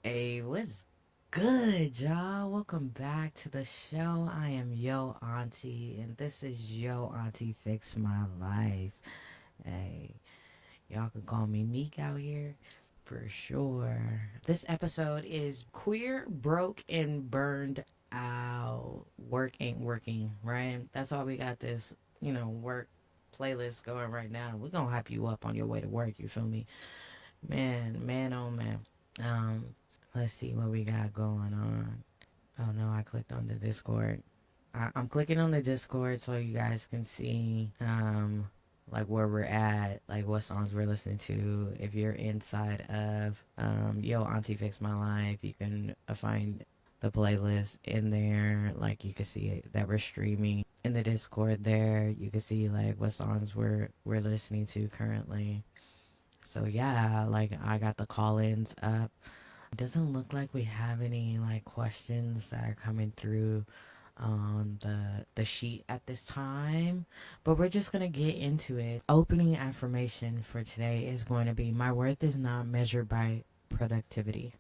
Hey, what's good, y'all? Welcome back to the show. I am Yo Auntie, and this is Yo Auntie Fix My Life. Hey, y'all can call me Meek out here for sure. This episode is queer, broke, and burned out. Work ain't working, right? That's why we got this, work playlist going right now. We're gonna hype you up on your way to work, you feel me? Man, oh man. Um, let's see what we got going on. Oh no, I clicked on the Discord. I'm clicking on the Discord so you guys can see like where we're at, like what songs we're listening to. If you're inside of Yo Auntie Fix My Life, you can find the playlist in there. Like you can see it, that we're streaming in the Discord there. You can see like what songs we're listening to currently. So yeah, like I got the call-ins up. Doesn't look like we have any like questions that are coming through on the sheet at this time, but we're just gonna get into it. Opening affirmation for today is going to be, my worth is not measured by productivity.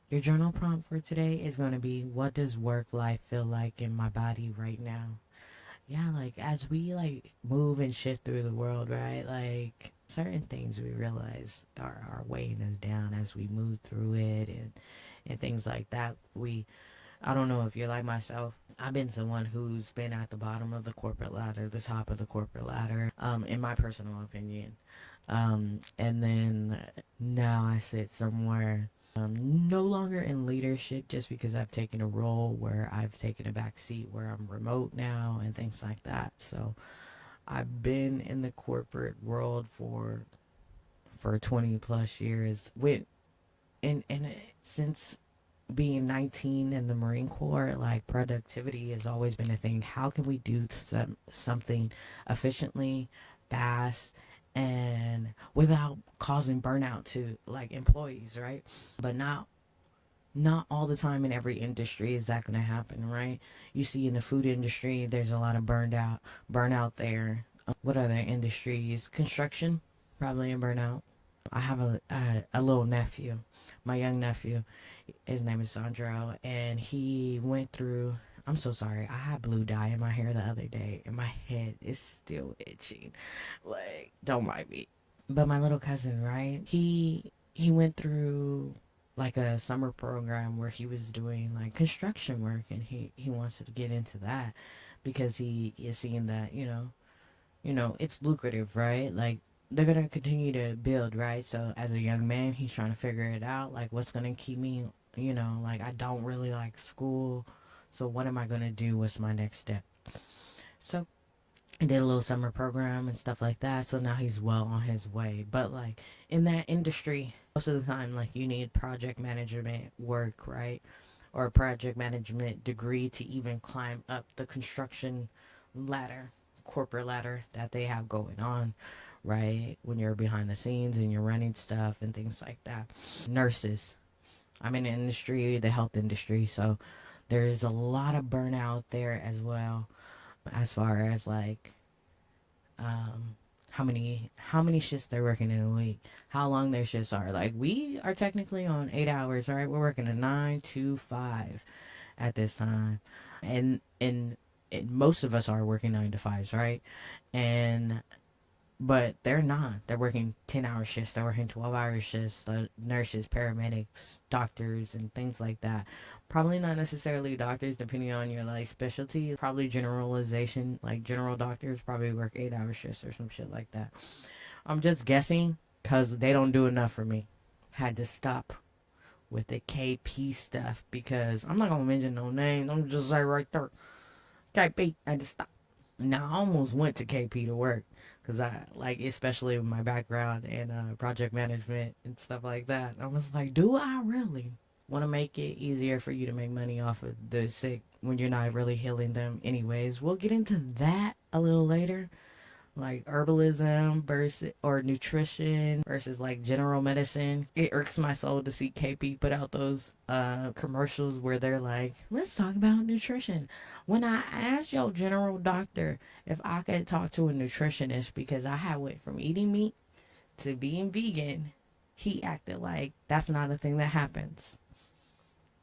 Your journal prompt for today is going to be, what does work life feel like in my body right now? Yeah, like as we like move and shift through the world, right? Like certain things we realize are weighing us down as we move through it, and things like that. I don't know if you're like myself. I've been someone who's been at the bottom of the corporate ladder, the top of the corporate ladder, in my personal opinion. And then now I sit somewhere, no longer in leadership, just because I've taken a role where I've taken a back seat where I'm remote now and things like that. So I've been in the corporate world for 20 plus years. And since being 19 in the Marine Corps, like productivity has always been a thing. How can we do something efficiently, fast, and without causing burnout to like employees, right? But not all the time in every industry is that going to happen, right? You see in the food industry, there's a lot of burnout there. What other industries? Construction, probably in burnout. I have a little nephew, my young nephew. His name is Sandro, and he went through. I'm so sorry. I had blue dye in my hair the other day, and my head is still itching. Like, don't mind me. But my little cousin, right? He went through like a summer program where he was doing like construction work, and he wants to get into that because he is seeing that it's lucrative, right? Like they're gonna continue to build, right? So as a young man, he's trying to figure it out, like what's gonna keep me, like I don't really like school, so what am I gonna do? What's my next step? So I did a little summer program and stuff like that. So now he's well on his way. But like in that industry, most of the time, like you need project management work, right? Or a project management degree to even climb up the construction ladder, corporate ladder that they have going on, right? When you're behind the scenes and you're running stuff and things like that. Nurses. I'm in the industry, the health industry, so there's a lot of burnout there as well, as far as like how many shifts they're working in a week, how long their shifts are. Like we are technically on 8 hours, right? We're working a 9 to 5 at this time, and most of us are working 9 to 5s, right? And but they're not. They're working 10-hour shifts. They're working 12-hour shifts. The nurses, paramedics, doctors, and things like that. Probably not necessarily doctors, depending on your like specialty. Probably generalization. Like general doctors probably work 8-hour shifts or some shit like that. I'm just guessing because they don't do enough for me. Had to stop with the KP stuff because I'm not gonna mention no names. I'm just like right there. KP. I had to stop. Now I almost went to KP to work because I like, especially with my background in project management and stuff like that. I was like, do I really want to make it easier for you to make money off of the sick when you're not really healing them anyways? We'll get into that a little later, like herbalism versus or nutrition versus like general medicine. It irks my soul to see KP put out those commercials where they're like, let's talk about nutrition. When I asked your general doctor if I could talk to a nutritionist because I had went from eating meat to being vegan, he acted like that's not a thing that happens.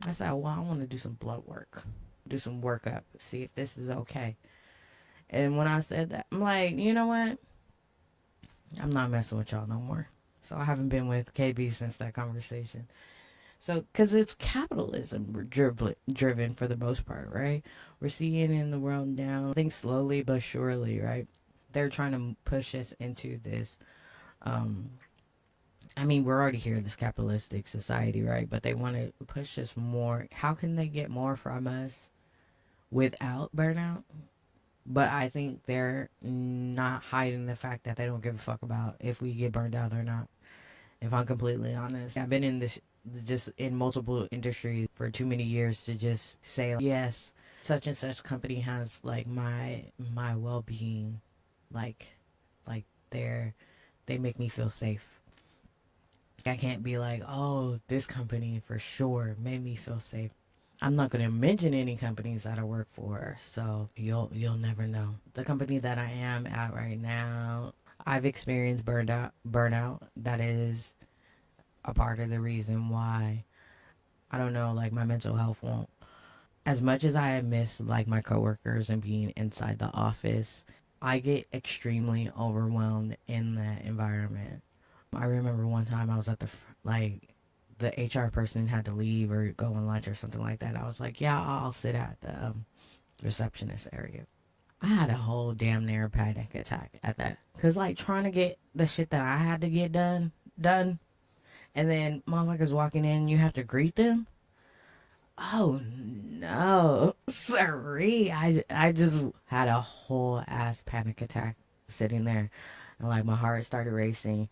I said, well, I want to do some blood work, do some workup, see if this is okay. And when I said that, I'm like, you know what? I'm not messing with y'all no more. So I haven't been with KB since that conversation. So, because it's capitalism driven for the most part, right? We're seeing in the world now, I think slowly but surely, right? They're trying to push us into this. Um, I mean, we're already here in this capitalistic society, right? But they want to push us more. How can they get more from us without burnout? But I think they're not hiding the fact that they don't give a fuck about if we get burned out or not. If I'm completely honest, I've been in this just in multiple industries for too many years to just say yes, such and such company has like my well being, like like they make me feel safe. I can't be like, oh, this company for sure made me feel safe. I'm not gonna mention any companies that I work for, so you'll never know. The company that I am at right now, I've experienced burnout. That is a part of the reason why I don't know, like my mental health won't. As much as I miss like my coworkers and being inside the office, I get extremely overwhelmed in that environment. I remember one time I was at like the HR person had to leave or go on lunch or something like that. I was like, yeah, I'll sit at the receptionist area. I had a whole damn near panic attack at that. Cause like trying to get the shit that I had to get done, and then motherfuckers walking in, you have to greet them. Oh no, sorry. I just had a whole ass panic attack sitting there, and like my heart started racing,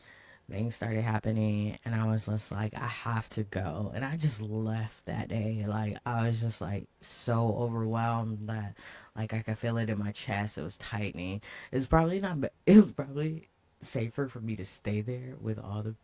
things started happening, and I was just like, I have to go, and I just left that day. Like I was just like so overwhelmed that like I could feel it in my chest. It was tightening. It's probably not. It was probably safer for me to stay there with all the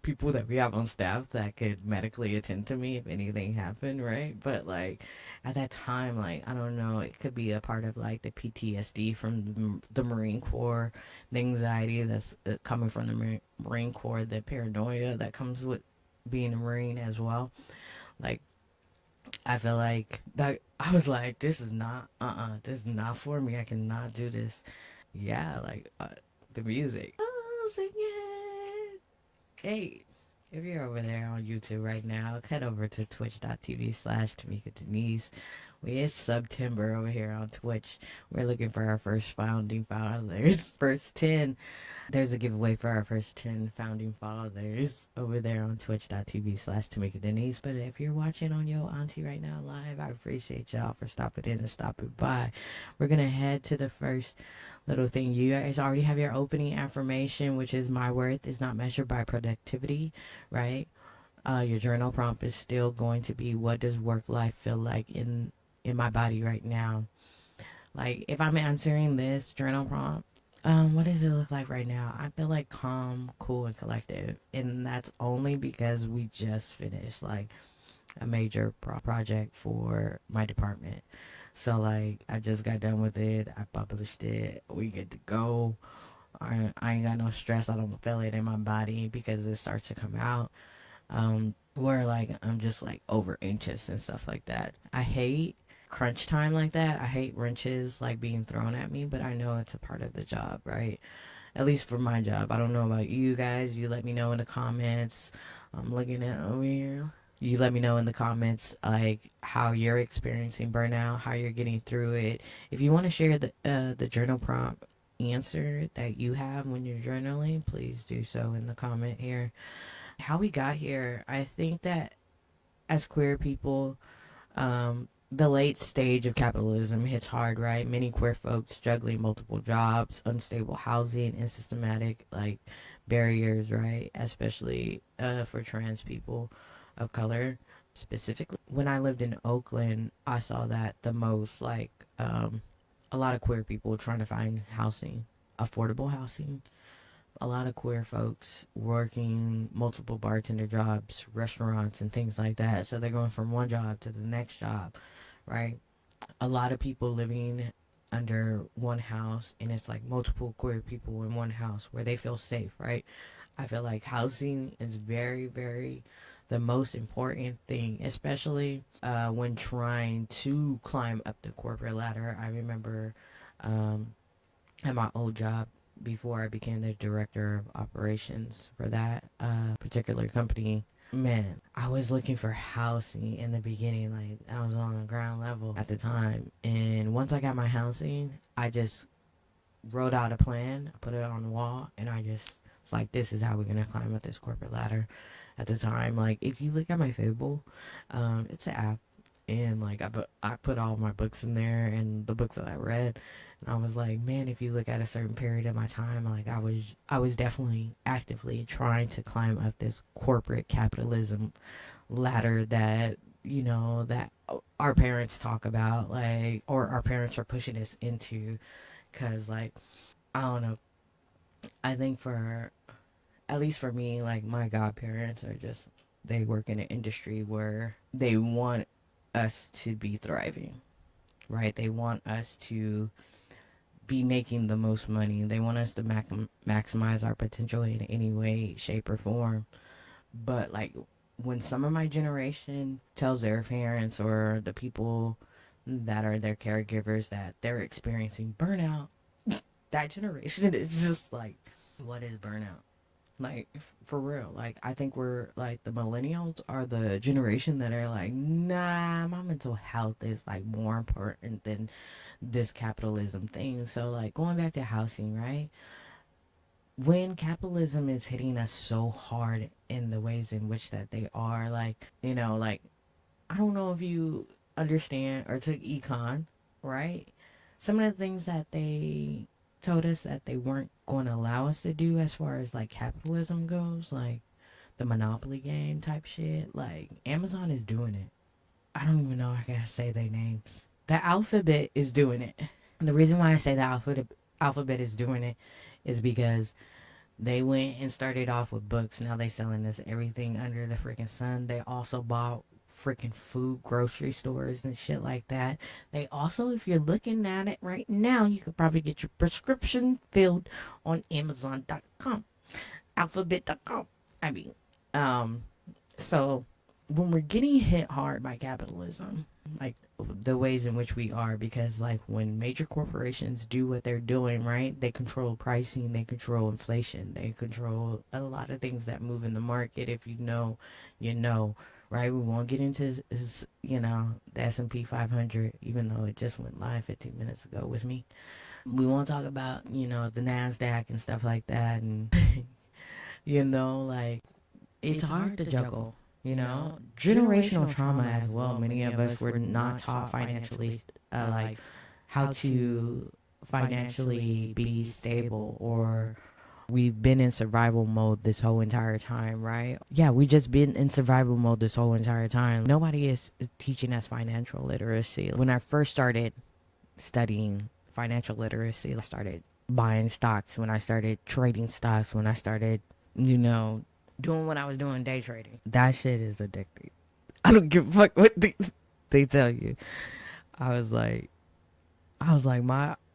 people that we have on staff that could medically attend to me if anything happened, right? But like at that time, like I don't know, it could be a part of like the PTSD from the Marine Corps, the anxiety that's coming from the Marine Corps, the paranoia that comes with being a Marine as well. Like I feel like that I was like, this is not, this is not for me. I cannot do this. Yeah, like the music. Oh, sing it. Hey, if you're over there on YouTube right now, head over to twitch.tv/Tamika Denise. It's September over here on Twitch. We're looking for our first founding fathers. First 10. There's a giveaway for our first 10 founding fathers over there on twitch.tv/Tamika Denise. But if you're watching on Yo Auntie right now live, I appreciate y'all for stopping in and stopping by. We're going to head to the first little thing. You guys already have your opening affirmation, which is my worth is not measured by productivity, right? Your journal prompt is still going to be what does work life feel like in my body right now? Like if I'm answering this journal prompt, what does it look like right now? I feel like calm, cool, and collective, and that's only because we just finished like a major project for my department. So like I just got done with it. I published it. We get to go. I ain't got no stress. I don't feel it in my body because it starts to come out. Where like I'm just like over anxious and stuff like that. I hate crunch time like that. I hate wrenches like being thrown at me, but I know it's a part of the job, right? At least for my job. I don't know about you guys. You let me know in the comments. I'm looking at over here. You let me know in the comments like how you're experiencing burnout, how you're getting through it. If you want to share the journal prompt answer that you have when you're journaling, please do so in the comment here. How we got here, I think that as queer people, the late stage of capitalism hits hard, right? Many queer folks juggling multiple jobs, unstable housing, and systematic like barriers, right? Especially for trans people of color. Specifically, when I lived in Oakland, I saw that the most like a lot of queer people trying to find housing, affordable housing, a lot of queer folks working multiple bartender jobs, restaurants, and things like that. So they're going from one job to the next job, right? A lot of people living under one house, and it's like multiple queer people in one house where they feel safe, right? I feel like housing is very, very the most important thing, especially when trying to climb up the corporate ladder. I remember um, at my old job before I became the director of operations for that particular company. Man, I was looking for housing in the beginning. Like, I was on the ground level at the time. And once I got my housing, I just wrote out a plan, I put it on the wall, and I just it's like, this is how we're gonna climb up this corporate ladder. At the time, like, if you look at my Fable, it's an app, and like I put all my books in there and the books that I read, and I was like, man, if you look at a certain period of my time, like I was definitely actively trying to climb up this corporate capitalism ladder that that our parents talk about, like, or our parents are pushing us into, because like, I don't know. I think for at least for me, like, my godparents are just, they work in an industry where they want us to be thriving, right? They want us to be making the most money. They want us to maximize our potential in any way, shape, or form. But like, when some of my generation tells their parents or the people that are their caregivers that they're experiencing burnout, that generation is just like, what is burnout? Like, for real. Like, I think we're like, the millennials are the generation that are like, nah, my mental health is like more important than this capitalism thing. So like, going back to housing, right? When capitalism is hitting us so hard in the ways in which that they are, like, like, I don't know if you understand or took econ, right? Some of the things that they told us that they weren't going to allow us to do as far as like capitalism goes, like the Monopoly game type shit, like Amazon is doing it. I don't even know if I can say their names. The alphabet is doing it. And the reason why I say the alphabet is doing it is because they went and started off with books. Now they selling us everything under the freaking sun. They also bought freaking food, grocery stores and shit like that. They also, if you're looking at it right now, you could probably get your prescription filled on Amazon.com, Alphabet.com. I mean, um, so when we're getting hit hard by capitalism, like the ways in which we are, because like when major corporations do what they're doing, right, they control pricing, they control inflation, they control a lot of things that move in the market. If you know, you know, right? We won't get into the S&P 500, even though it just went live 15 minutes ago with me. We won't talk about the NASDAQ and stuff like that, and like, it's hard to juggle. Generational trauma as well. Many of us were not taught financially, like, how to financially be stable, or we've been in survival mode this whole entire time, right? Yeah, we just been in survival mode this whole entire time. Nobody is teaching us financial literacy. When I first started studying financial literacy, I started buying stocks, when I started trading stocks, when I started, doing what I was doing, day trading. That shit is addicting. I don't give a fuck what they tell you. I was like,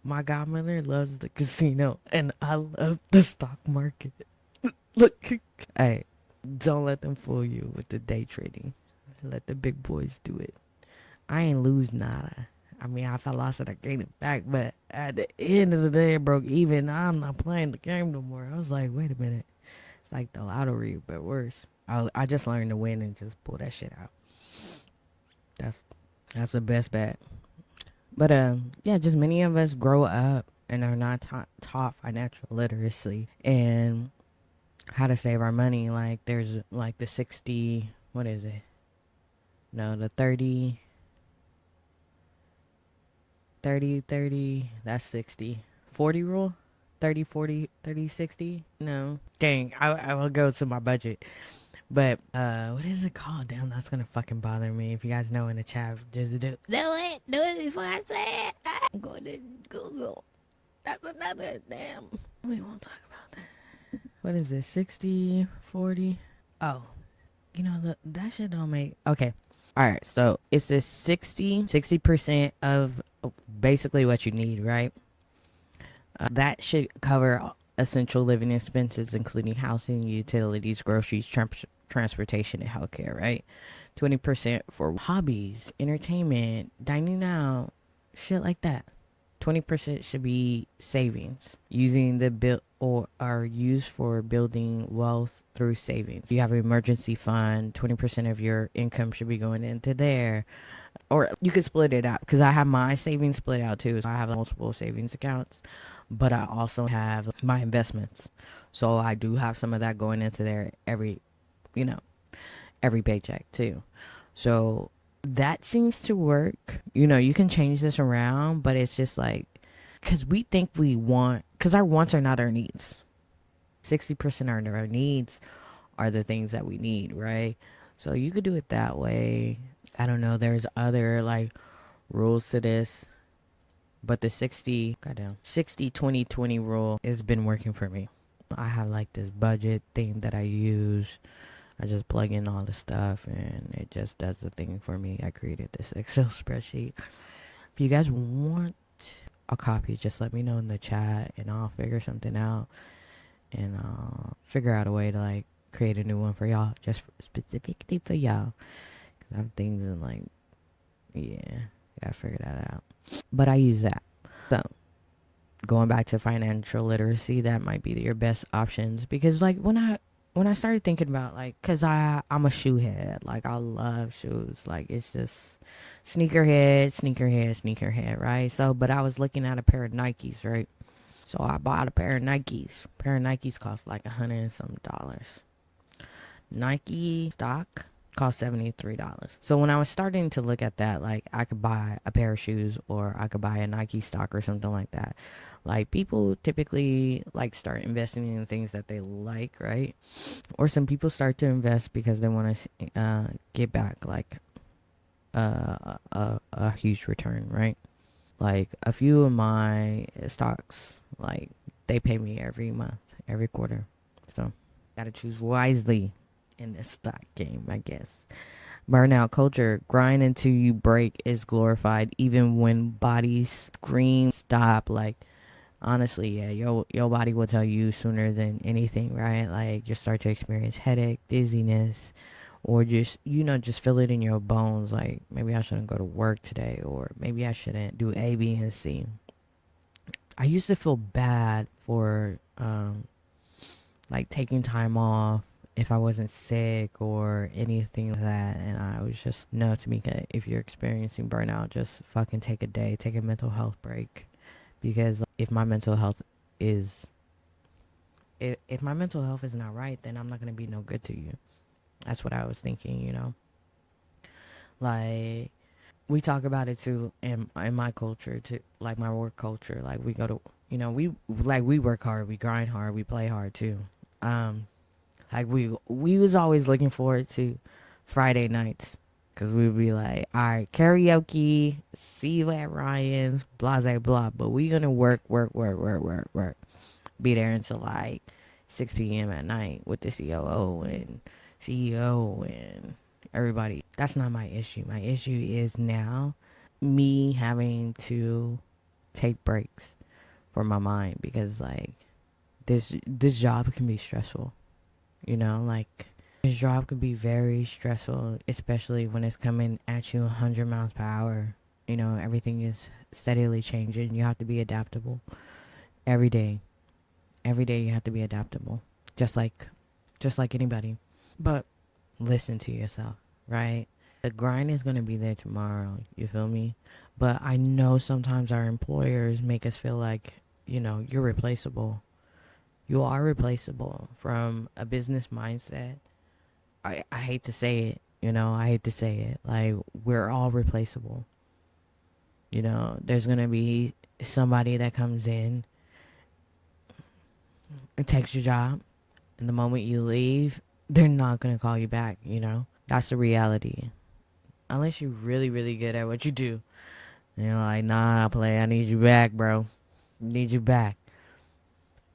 my godmother loves the casino, and I love the stock market. Look, hey, don't let them fool you with the day trading. Let the big boys do it. I ain't lose nada. I mean, if I lost it, I gained it back. But at the end of the day, it broke even. I'm not playing the game no more. I was like, wait a minute. It's like the lottery, but worse. I just learned to win and just pull that shit out. That's that's the best bet. But yeah, just many of us grow up and are not taught financial literacy and how to save our money. Like, there's like the 60, what is it? No, the 30, 30, 30. That's 60. 40 rule? 30, 40, 30, 60? No. Dang, I will go to my budget. But what is it called? Damn, that's gonna fucking bother me. If you guys know in the chat, just do it before I say it. I'm going to Google. That's another damn. We won't talk about that. What is it? 60, 40? Oh, that shit don't make. Okay. All right. So it's this 60% of basically what you need, right? That should cover essential living expenses, including housing, utilities, groceries, transportation, and healthcare, right? 20% for hobbies, entertainment, dining out, shit like that. 20% should be savings, using the bill or are used for building wealth through savings. You have an emergency fund, 20% of your income should be going into there. Or you could split it out, because I have my savings split out too. So I have multiple savings accounts, but I also have my investments. So I do have some of that going into there you know, every paycheck too. So that seems to work. You can change this around, but it's just like, because we think we want, because our wants are not our needs. 60% of our needs are the things that we need, right? So you could do it that way. I don't know. There's other like rules to this, but the 60 20 20 rule has been working for me. I have like this budget thing that I use. I just plug in all the stuff and it just does the thing for me. I created this Excel spreadsheet. If you guys want a copy, just let me know in the chat and I'll figure something out and I'll figure out a way to like create a new one for y'all, just specifically for y'all. Cause I have things in like, yeah, gotta figure that out. But I use that. So going back to financial literacy, that might be your best options, because like when I started thinking about like, cause I'm a shoe head, like I love shoes, like it's just sneakerhead, right? So, but I was looking at a pair of Nikes, right? So I bought a pair of Nikes. Pair of Nikes cost like $100 and some dollars. Nike stock cost $73. So when I was starting to look at that, like I could buy a pair of shoes or I could buy a Nike stock or something like that. Like people typically like start investing in things that they like, right? Or some people start to invest because they want to get back like a huge return, right? Like a few of my stocks, like they pay me every month, every quarter. So gotta choose wisely in this stock game, I guess. Burnout culture, grind until you break is glorified, even when bodies scream stop. Like honestly, yeah, your body will tell you sooner than anything, right? Like you start to experience headache, dizziness, or just just feel it in your bones. Like maybe I shouldn't go to work today, or maybe I shouldn't do A, B, and C. I used to feel bad for like taking time off if I wasn't sick or anything like that. And I was just, no, Tamika, if you're experiencing burnout, just fucking take a day, take a mental health break. Because if my mental health is, if my mental health is not right, then I'm not going to be no good to you. That's what I was thinking. Like, we talk about it too in my culture, too, like my work culture. Like, we go to, we work hard, we grind hard, we play hard too. Um, Like we was always looking forward to Friday nights, because we would be like, all right, karaoke, see you at Ryan's, blah blah blah. But we gonna work. Be there until like 6 p.m. at night with the COO and CEO and everybody. That's not my issue. My issue is now me having to take breaks for my mind, because like this job can be stressful. Like this job could be very stressful, especially when it's coming at you 100 miles per hour. Everything is steadily changing. You have to be adaptable every day. Every day you have to be adaptable, just like anybody. But listen to yourself, right? The grind is going to be there tomorrow. You feel me? But I know sometimes our employers make us feel like, you're replaceable. You are replaceable from a business mindset. I hate to say it, I hate to say it. Like, we're all replaceable. There's going to be somebody that comes in and takes your job. And the moment you leave, they're not going to call you back. That's the reality. Unless you're really, really good at what you do. And you're like, nah, play, I need you back, bro. Need you back.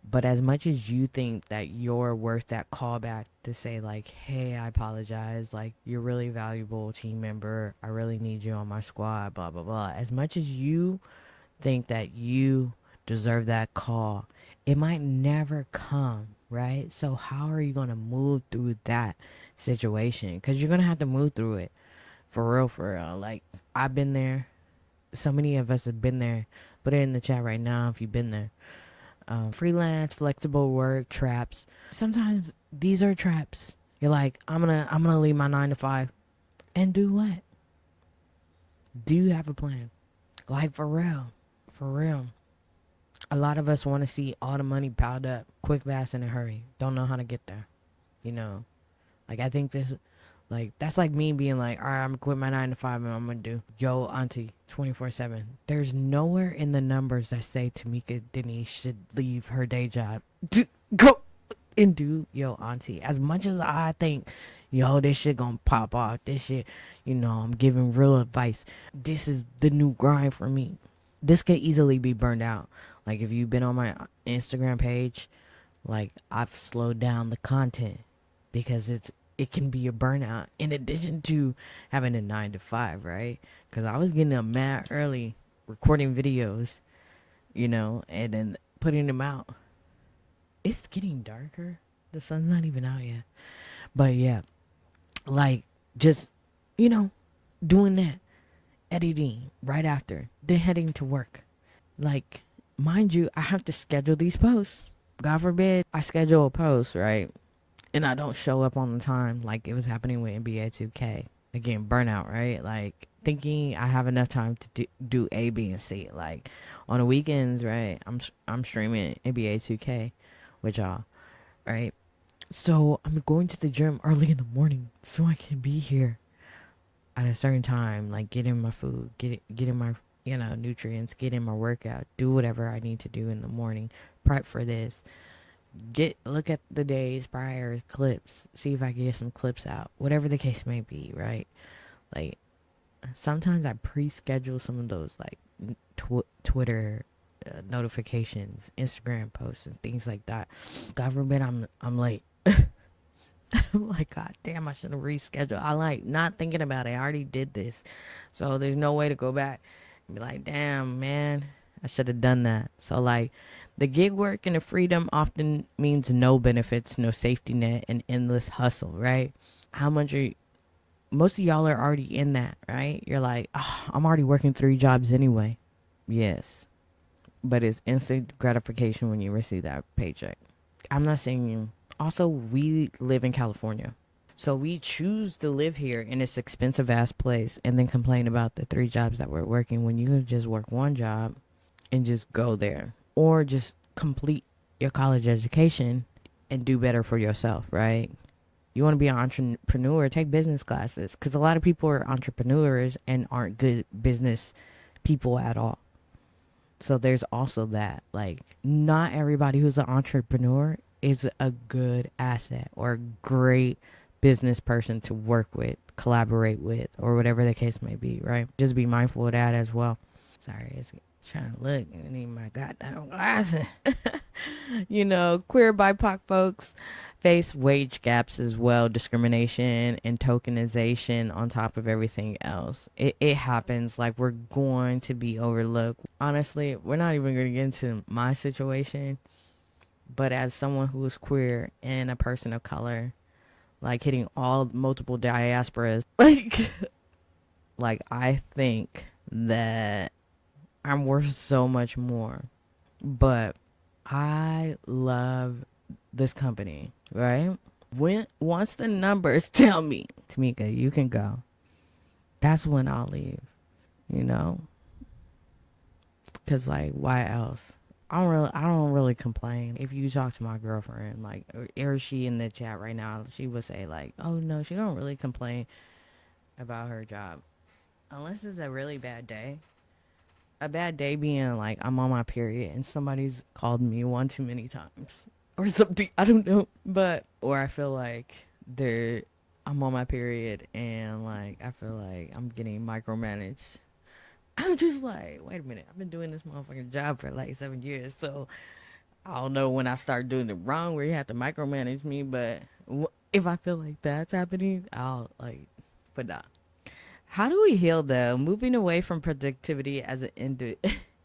But as much as you think that you're worth that callback to say, like, hey, I apologize, like, you're really valuable team member, I really need you on my squad, blah, blah, blah. As much as you think that you deserve that call, it might never come, right? So how are you going to move through that situation? Because you're going to have to move through it, for real, for real. Like, I've been there. So many of us have been there. Put it in the chat right now if you've been there. Freelance, flexible work, traps. Sometimes these are traps. You're like, I'm gonna leave my 9 to 5 and do what? Do you have a plan? Like, for real, for real. A lot of us want to see all the money piled up quick, fast, in a hurry. Don't know how to get there. You know, like, I think this, like, that's like me being like, all right, I'm gonna quit my 9 to 5 and I'm gonna do Yo Auntie 24/7. There's nowhere in the numbers that say Tamika Denise should leave her day job to go and do Yo Auntie. As much as I think, yo, this shit gonna pop off, this shit, I'm giving real advice. This is the new grind for me. This could easily be burned out. Like, if you've been on my Instagram page, like, I've slowed down the content because it can be a burnout in addition to having a 9 to 5, right? Because I was getting up mad early recording videos, and then putting them out. It's getting darker. The sun's not even out yet. But yeah, like, just, doing that, editing right after, then heading to work. Like, mind you, I have to schedule these posts. God forbid I schedule a post, right? And I don't show up on the time, like it was happening with NBA 2K. Again, burnout, right? Like, thinking I have enough time to do A, B, and C. Like, on the weekends, right? I'm streaming NBA 2K with y'all, right? So I'm going to the gym early in the morning so I can be here at a certain time, like getting my food, getting my nutrients, getting my workout, do whatever I need to do in the morning, prep for this. Look at the days prior clips, see if I can get some clips out, whatever the case may be, right? Like, sometimes I pre-schedule some of those, like, Twitter notifications, Instagram posts, and things like that. God forbid I'm late. I'm like, God damn, I should have rescheduled. I like not thinking about it. I already did this. So there's no way to go back and be like, damn, man, I should have done that. So, like, the gig work and the freedom often means no benefits, no safety net, and endless hustle, right? How much are you, most of y'all are already in that, right? You're like, oh, I'm already working 3 jobs anyway. Yes. But it's instant gratification when you receive that paycheck. I'm not saying you. Also, we live in California. So we choose to live here in this expensive ass place and then complain about the 3 jobs that we're working when you could just work 1 job and just go there. Or just complete your college education and do better for yourself, right? You want to be an entrepreneur, take business classes. Because a lot of people are entrepreneurs and aren't good business people at all. So there's also that. Like, not everybody who's an entrepreneur is a good asset or a great business person to work with, collaborate with, or whatever the case may be, right? Just be mindful of that as well. Sorry, it's trying to look. I need my goddamn glasses. Queer BIPOC folks face wage gaps as well, discrimination and tokenization on top of everything else. It happens. Like, we're going to be overlooked. Honestly, we're not even going to get into my situation, but as someone who is queer and a person of color, like, hitting all multiple diasporas, like I think that I'm worth so much more. But I love this company, right? Once the numbers tell me, Tamika, you can go, that's when I'll leave, you know? Cause, like, why else? I don't really complain. If you talk to my girlfriend, like, or she in the chat right now, she would say, like, oh no, she don't really complain about her job. Unless it's a really bad day. A bad day being like, I'm on my period and somebody's called me one too many times or something. I don't know. But, or I feel like I'm on my period and, like, I feel like I'm getting micromanaged. I'm just like, wait a minute. I've been doing this motherfucking job for like 7 years. So I don't know when I start doing it wrong where you have to micromanage me. But if I feel like that's happening, I'll, like, but nah. How do we heal though? Moving away from productivity as an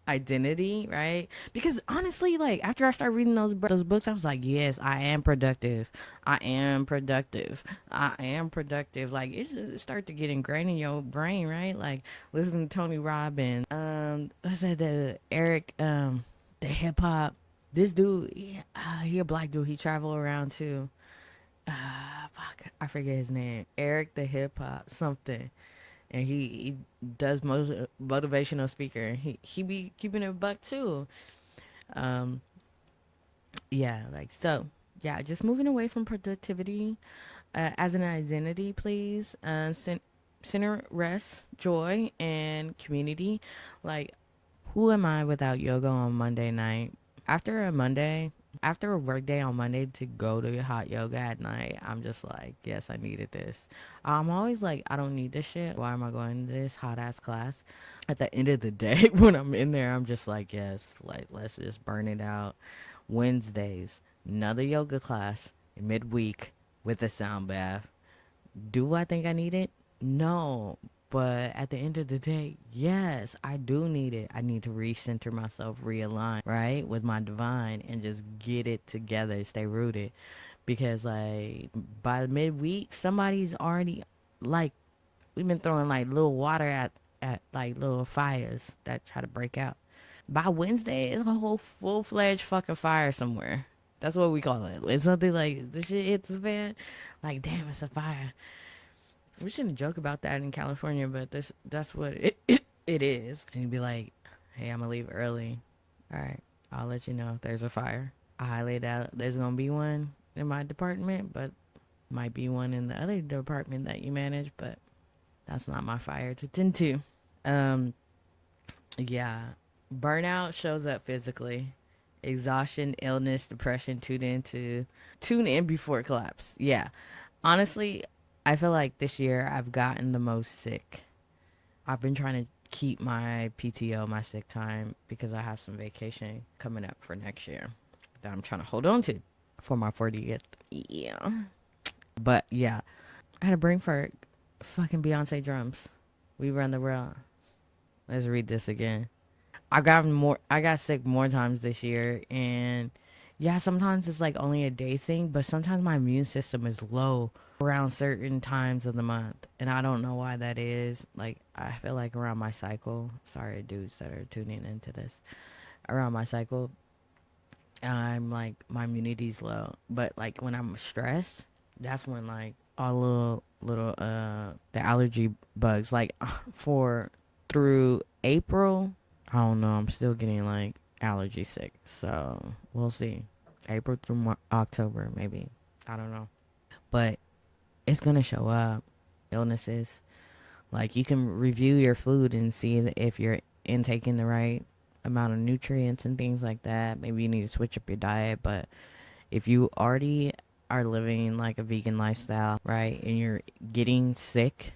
identity, right? Because honestly, like after I started reading those books, I was like, yes, I am productive. I am productive. I am productive. Like it start to get ingrained in your brain, right? Like listening to Tony Robbins, what's that? The Eric, the hip hop. This dude, he a black dude. He travel around too. Fuck, I forget his name. Eric the hip hop something, and he does motivational speaker. He be keeping it a buck too. Um, yeah, like so. Yeah, just moving away from productivity as an identity, please. Center rest, joy, and community. Like, who am I without yoga on Monday night? After a Monday, after a work day on Monday to go to hot yoga at night, I'm just like, yes, I needed this. I'm always like, I don't need this shit. Why am I going to this hot ass class? At the end of the day, when I'm in there, I'm just like, yes, like, let's just burn it out. Wednesdays, another yoga class midweek with a sound bath. Do I think I need it? No. But at the end of the day, yes, I do need it. I need to recenter myself, realign, right, with my divine and just get it together, stay rooted. Because, like, by midweek, somebody's already, like, we've been throwing, like, little water at like, little fires that try to break out. By Wednesday, it's a whole full fledged fucking fire somewhere. That's what we call it. It's something like the shit hits the fan. Like, damn, it's a fire. We shouldn't joke about that in California, but that's what it is. And you'd be like, hey, I'm gonna leave early. All right, I'll let you know if there's a fire. I highly doubt there's gonna be one in my department, but might be one in the other department that you manage, but that's not my fire to tend to. Um, yeah. Burnout shows up physically. Exhaustion, illness, depression, tune in before collapse. Yeah. Honestly, I feel like this year I've gotten the most sick. I've been trying to keep my PTO, my sick time, because I have some vacation coming up for next year that I'm trying to hold on to for my 40th. Yeah. But yeah, I had to bring for fucking Beyonce drums. We run the world. Let's read this again. I got sick more times this year, and yeah, sometimes it's like only a day thing, but sometimes my immune system is low around certain times of the month, and I don't know why that is. Like, I feel like around my cycle, sorry dudes that are tuning into this, around my cycle, I'm like my immunity's low, but like when I'm stressed, that's when like all little the allergy bugs, like for through April, I don't know, I'm still getting like allergy sick, so we'll see. April through October, maybe, I don't know, but it's gonna show up. Illnesses, like you can review your food and see if you're intaking the right amount of nutrients and things like that. Maybe you need to switch up your diet, but if you already are living like a vegan lifestyle, right, and you're getting sick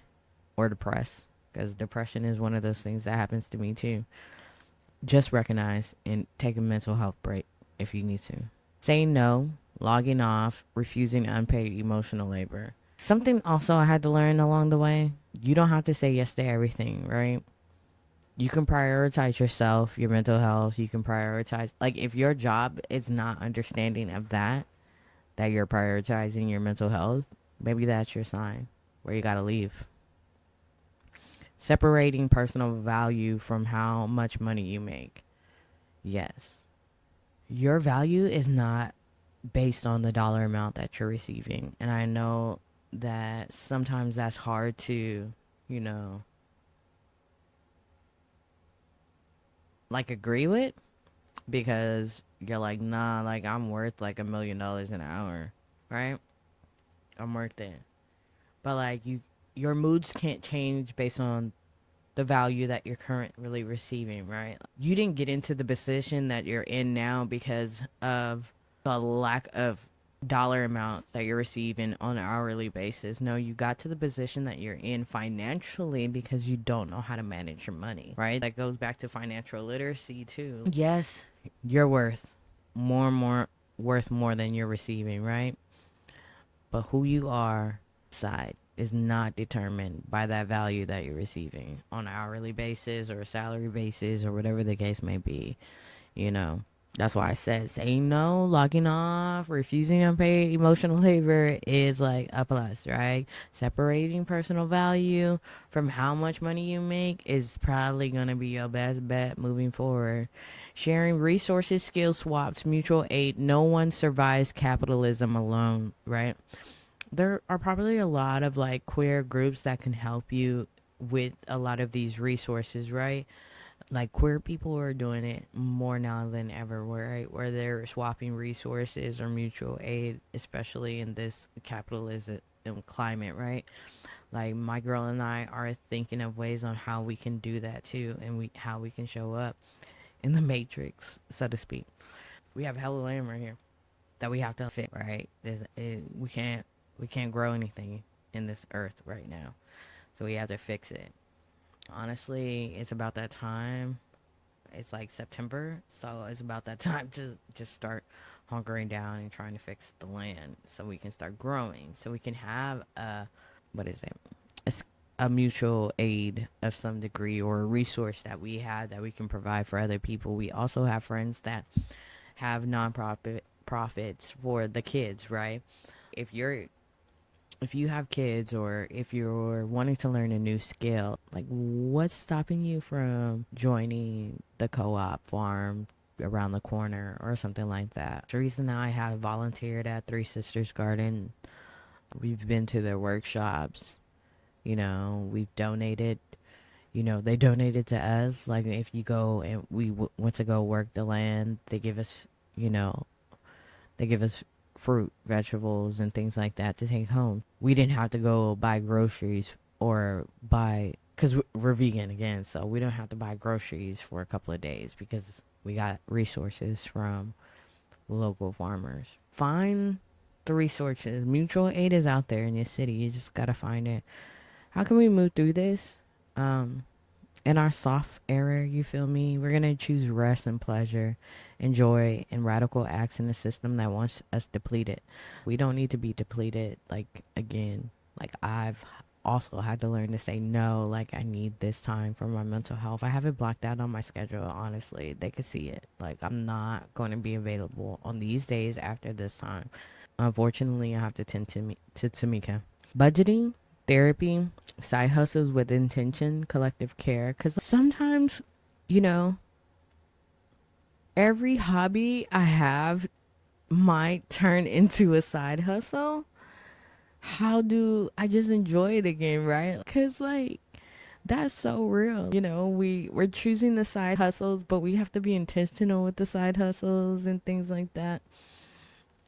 or depressed, because depression is one of those things that happens to me too, just recognize and take a mental health break if you need to. Saying no, logging off, refusing unpaid emotional labor. Something also I had to learn along the way, you don't have to say yes to everything, right? You can prioritize yourself, your mental health. You can prioritize, like, if your job is not understanding of that you're prioritizing your mental health, maybe that's your sign where you gotta leave. Separating personal value from how much money you make. Yes. Your value is not based on the dollar amount that you're receiving. And I know that sometimes that's hard to, you know, like agree with, because you're like, nah, like I'm worth like $1 million an hour, right? I'm worth it. But like your moods can't change based on the value that you're currently receiving, right? You didn't get into the position that you're in now because of the lack of dollar amount that you're receiving on an hourly basis. No, you got to the position that you're in financially because you don't know how to manage your money, right? That goes back to financial literacy too. Yes, you're worth more and more, worth more than you're receiving, right? But who you are inside. is not determined by that value that you're receiving on an hourly basis or a salary basis or whatever the case may be. You know, that's why I said saying no, logging off, refusing unpaid emotional labor is like a plus, right? Separating personal value from how much money you make is probably going to be your best bet moving forward. Sharing resources, skill swaps, mutual aid. No one survives capitalism alone, right? There are probably a lot of like queer groups that can help you with a lot of these resources, right? Like queer people are doing it more now than ever, right? Where they're swapping resources or mutual aid, especially in this capitalism climate, right? Like my girl and I are thinking of ways on how we can do that too, and how we can show up in the matrix, so to speak. We have hella land right here that we have to fit, right? We can't grow anything in this earth right now, so we have to fix it. Honestly, it's about that time. It's like September, so it's about that time to just start hunkering down and trying to fix the land so we can start growing, so we can have a, what is it, a mutual aid of some degree, or a resource that we have that we can provide for other people. We also have friends that have nonprofit profits for the kids, right? If you're if you have kids, or if you're wanting to learn a new skill, like what's stopping you from joining the co-op farm around the corner or something like that? Teresa and I have volunteered at Three Sisters Garden. We've been to their workshops. We've donated. They donated to us. Like if you go and we went to go work the land, you know, they give us fruit, vegetables, and things like that to take home. We didn't have to go buy groceries or buy, because we're vegan again, so we don't have to buy groceries for a couple of days because we got resources from local farmers. Find the resources. Mutual aid is out there in your city. You just gotta find it. How can we move through this? Um, in our soft era, you feel me? We're gonna choose rest and pleasure, enjoy, and radical acts in a system that wants us depleted. We don't need to be depleted. Like again, like I've also had to learn to say no. Like I need this time for my mental health. I have it blocked out on my schedule. Honestly, they could see it. Like I'm not going to be available on these days after this time. Unfortunately, I have to tend to Tamika. Budgeting, therapy, side hustles with intention, collective care. Because sometimes, you know, every hobby I have might turn into a side hustle. How do I just enjoy it again, right? Because, like, that's so real. We're choosing the side hustles, but we have to be intentional with the side hustles and things like that.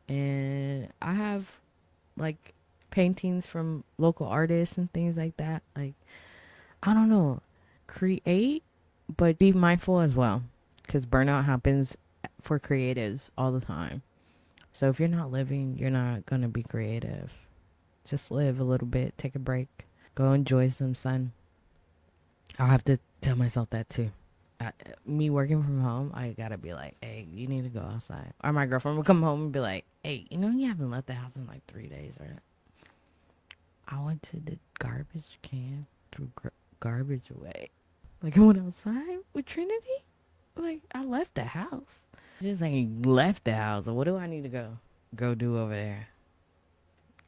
And I have like paintings from local artists and things like that. Like, I don't know, create, but be mindful as well, because burnout happens for creatives all the time. So if you're not living, you're not going to be creative. Just live a little bit, take a break, go enjoy some sun. I'll have to tell myself that too. Me working from home, I gotta be like, hey, you need to go outside. Or my girlfriend will come home and be like, hey, you haven't left the house in like 3 days, right? I went to the garbage can, threw garbage away. Like I went outside with Trinity. Like I left the house. Just ain't left the house. What do I need to go do over there?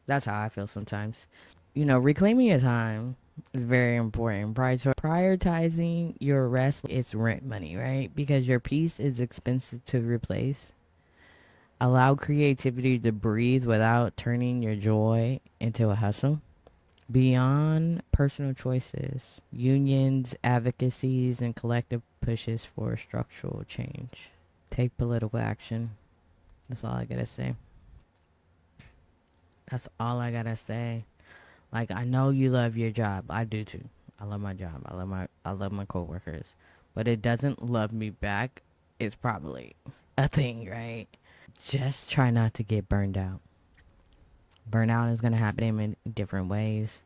That's how I feel sometimes. Reclaiming your time is very important. Prioritizing your rest, it's rent money, right? Because your peace is expensive to replace. Allow creativity to breathe without turning your joy into a hustle. Beyond personal choices, unions, advocacies, and collective pushes for structural change. Take political action. That's all I gotta say. That's all I gotta say. Like I know you love your job. I do too. I love my job. I love my coworkers. But it doesn't love me back. It's probably a thing, right? Just try not to get burned out. Burnout is gonna happen in different ways.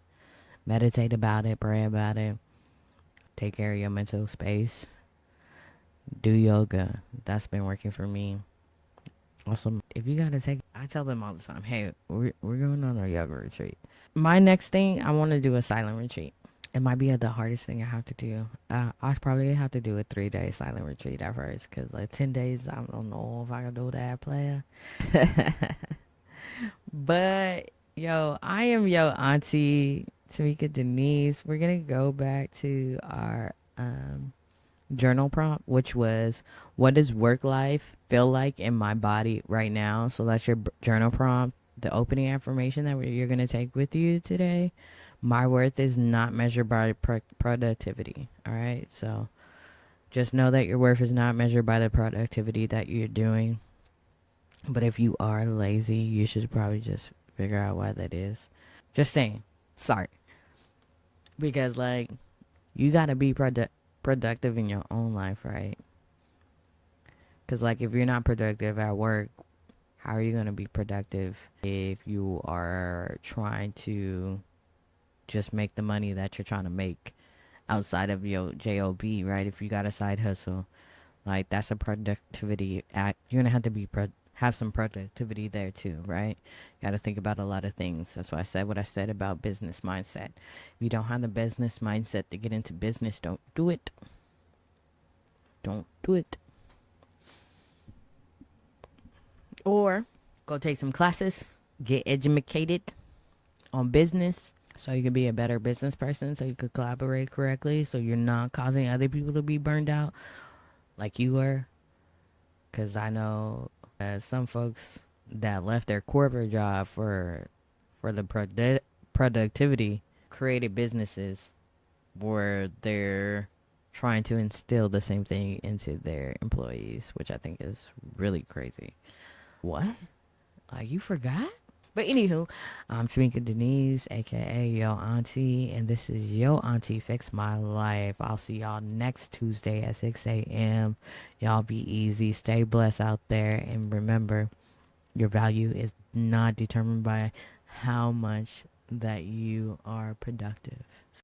Meditate about it, pray about it, take care of your mental space, do yoga. That's been working for me. Also, if you gotta take, I tell them all the time, hey, we're going on a yoga retreat. My next thing, I want to do a silent retreat. It might be the hardest thing I have to do. I probably have to do a 3 day silent retreat at first, because like 10 days, I don't know if I can do that, player. But yo, I am yo auntie Tamika Denise. We're gonna go back to our journal prompt, which was, what does work life feel like in my body right now? So that's your journal prompt, the opening affirmation that you're gonna take with you today. My worth is not measured by productivity. All right, so just know that your worth is not measured by the productivity that you're doing. But if you are lazy, you should probably just figure out why that is. Just saying. Sorry. Because, like, you gotta be productive in your own life, right? Because, like, if you're not productive at work, how are you gonna be productive if you are trying to just make the money that you're trying to make outside of your job, right? If you got a side hustle, like, that's a productivity act. You're gonna have to have some productivity there too, right? You got to think about a lot of things. That's why I said what I said about business mindset. If you don't have the business mindset to get into business, don't do it. Don't do it. Or go take some classes, get educated on business so you can be a better business person, so you could collaborate correctly, so you're not causing other people to be burned out like you were. Because I know some folks that left their corporate job for the productivity, created businesses where they're trying to instill the same thing into their employees, which I think is really crazy. What? Like, you forgot? But anywho, I'm Tamika Denise, aka Yo Auntie, and this is Yo Auntie Fix My Life. I'll see y'all next Tuesday at 6 a.m. Y'all be easy, stay blessed out there, and remember, your value is not determined by how much that you are productive.